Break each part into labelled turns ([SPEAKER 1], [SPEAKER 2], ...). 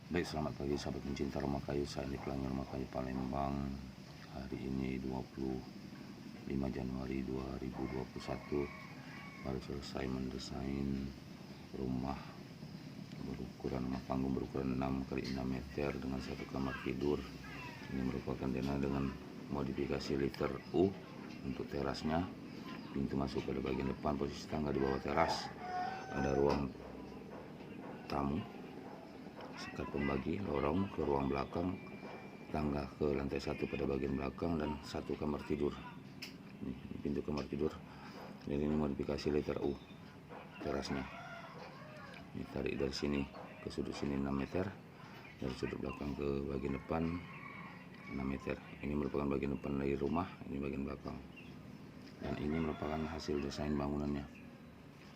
[SPEAKER 1] Baik, selamat pagi sahabat pencinta rumah kayu. Saya Andi Pelangi Rumah Kayu Palembang. Hari ini 25 Januari 2021. Baru selesai mendesain rumah panggung berukuran 6 x 6 meter dengan satu kamar tidur. Ini merupakan denah dengan modifikasi liter U untuk terasnya. Pintu masuk pada bagian depan, posisi tangga di bawah teras. Ada ruang tamu, sekat pembagi, lorong ke ruang belakang, tangga ke lantai 1 pada bagian belakang, dan satu kamar tidur. Ini pintu kamar tidur. Jadi ini modifikasi liter U terasnya. Ini tarik dari sini ke sudut sini 6 meter, dari sudut belakang ke bagian depan 6 meter. Ini merupakan bagian depan dari rumah, ini bagian belakang. Dan ini merupakan hasil desain bangunannya,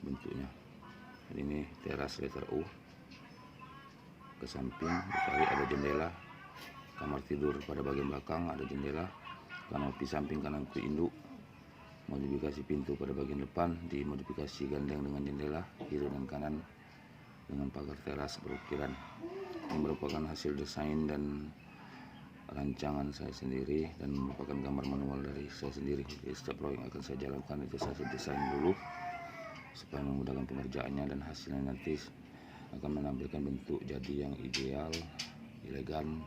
[SPEAKER 1] bentuknya. Jadi ini teras liter U. Ke samping ditarik ada jendela, kamar tidur pada bagian belakang ada jendela, kanopi samping kanan ke induk, modifikasi pintu pada bagian depan dimodifikasi gandeng dengan jendela kiri dan kanan dengan pagar teras berukiran. Ini merupakan hasil desain dan rancangan saya sendiri dan merupakan gambar manual dari saya sendiri. Jadi setiap proyek yang akan saya jalankan itu saya desain dulu supaya memudahkan pengerjaannya, dan hasilnya nanti akan menampilkan bentuk jadi yang ideal, elegan,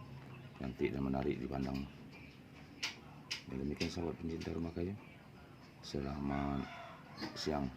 [SPEAKER 1] cantik, dan menarik dipandang. Demikian sahabat pencinta rumah kayu, selamat siang.